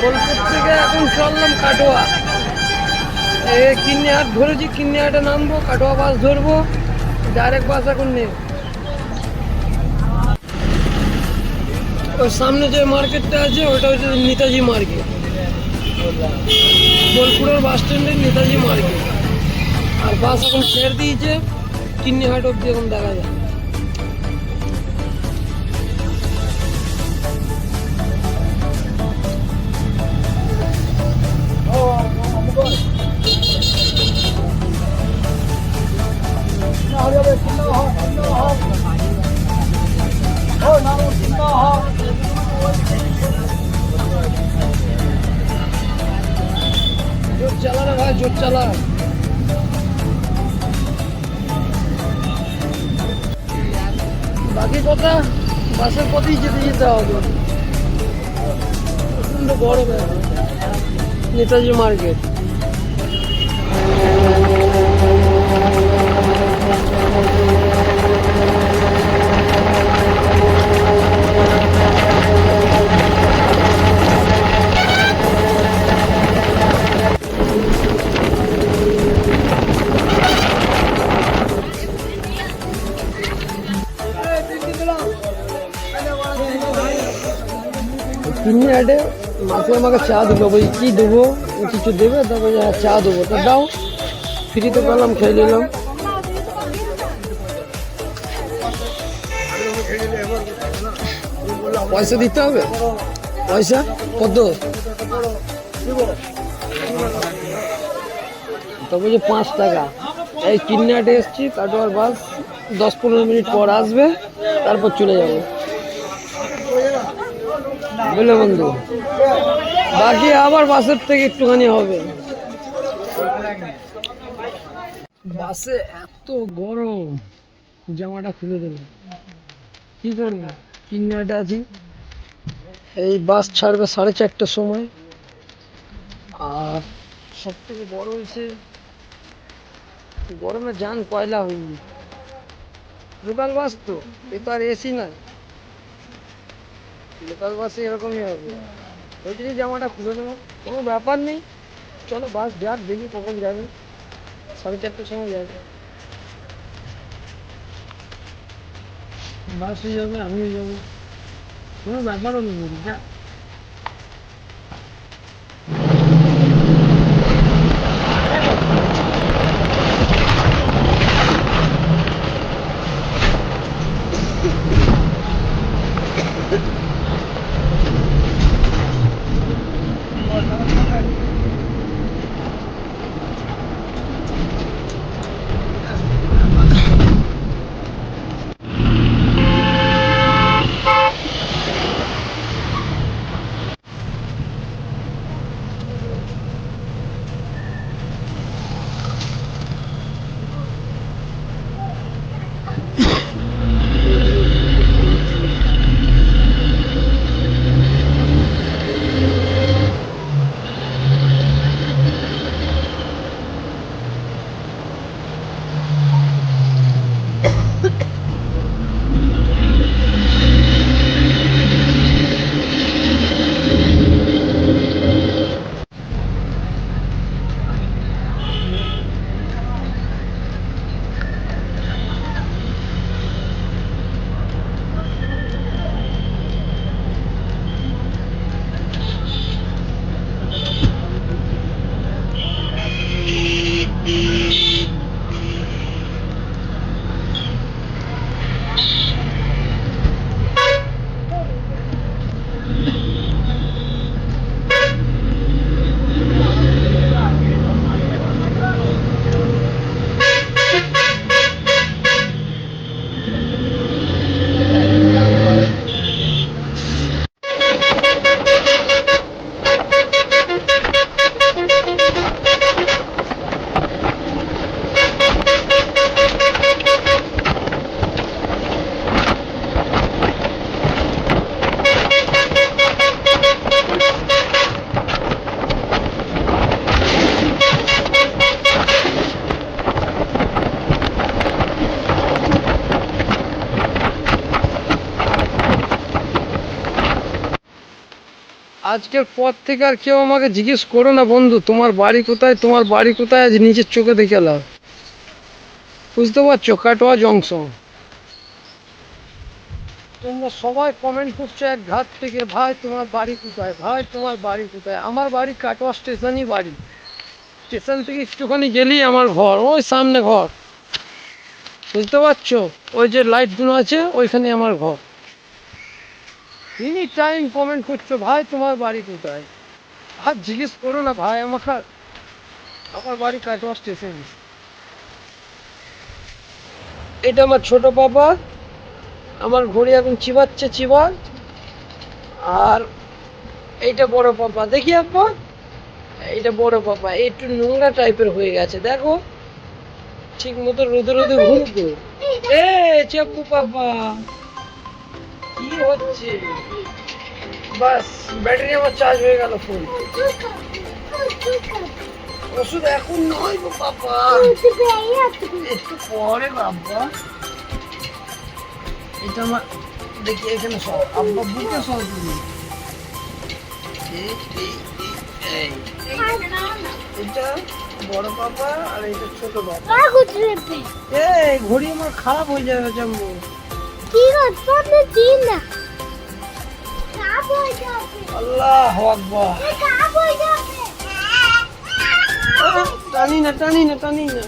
বোলপুর থেকে এখন চললাম কাটোয়া। কিন্নিহাট ধরেছি, কিন্নিহাটে নামবো, কাটোয়া বাস ধরবো, ডাইরেক্ট বাস এখন নেই। ওই সামনে যে মার্কেটটা আছে ওটা হচ্ছে নেতাজি মার্কেট, বোলপুরের বাস স্ট্যান্ডের নেতাজি মার্কেট। আর বাস এখন ছেড়ে দিয়েছে, কিন্নিহাট অব্দি এখন দেখা যায়। জোর চালা রে ভাই, জোর চালা। বাকি কথা বাসের পথেই যেতে যেতে হবে। প্রচন্ড বড় ব্যাপার নেতাজি মার্কেট। কিন্নিহাটে মাসে আমাকে চা দিল, বলি কি দেবো, কিছু দেবে? তারপরে চা দেবো, তো দাও, ফ্রিতে পেলাম, খেয়ে নিলাম। পয়সা দিতে হবে? পয়সা কত? তো বলছে 5 টাকা। এই কিন্নিহাটে এসছি, কাটোয়ার বাস 10-15 মিনিট পর আসবে, তারপর চলে যাবো, বুঝলে বন্ধু। বাকি আবার বাসের থেকে একটুখানি হবে। বাসে এত গরম, জামাটা খুলে দেবে, কি করবো? কিন্নিহাটে আছি, এই বাস ছাড়বে 4:30টার সময়। আর সব থেকে বড় হয়েছে গরমে যান পয়লা হয়নি। লোকাল বাস তো, এ তো আর এসি না, লোকাল বাসে এরকমই হবে। ওই জন্যই জামাটা খুলে দেবো, কোনো ব্যাপার নেই। চলো বাস যাক, দেখি কখন যাবে। 4:30টার সময় যাবে বাসে, যাবে আমিও যাবো, কোনো ব্যাপারও নেই যা। আজকের পর থেকে আর কেউ আমাকে জিজ্ঞেস করো না বন্ধু, তোমার বাড়ি কোথায়, তোমার বাড়ি কোথায়, আজ নিজের চোখে দেখে এলাম। বুঝতে পারছো, কাটোয়া জংশন। তোমরা সবাই কমেন্ট করছো এক ঘাট থেকে, ভাই তোমার বাড়ি কোথায়, ভাই তোমার বাড়ি কোথায়। আমার বাড়ি কাটোয়া স্টেশনই বাড়ি। স্টেশন থেকে একটুখানি গেলেই আমার ঘর, ওই সামনে ঘর। বুঝতে পারছো, ওই যে লাইটগুলো আছে ওইখানে আমার ঘর। এনি টাইম কমেন্ট করছো ভাই তোমার বাড়ি কোথায়। আর জিজ্ঞেস করো না ভাই আমাকে, আমার বাড়ি কাটোয়া স্টেশন। এটা আমার ছোট পাপা, আমার ঘড়ি এখন চিবাচ্ছে চিবার। আর এইটা বড় পাপা, দেখি আপা, এইটা বড় পাপা একটু নোংরা টাইপের হয়ে গেছে দেখো, ঠিক মতো রোদে রোদে ঘুরতো। এ চাপু পাপা, কি হচ্ছে? বাস, ব্যাটারি আমার চার্জ হয়ে গেল ফুল। ওষুধ এখন নয় গো পাপা, একটু পরে বাবা। এটা আমার, দেখি এখানে সব আব্বা বুকে সব দিবি। এটা বড় পাপা আর এটা ছোট পাপা। এই ঘড়ি আমার খারাপ হয়ে যাবে জাম্বু। আল্লাহু আকবার। টানি না টানি না টানি না।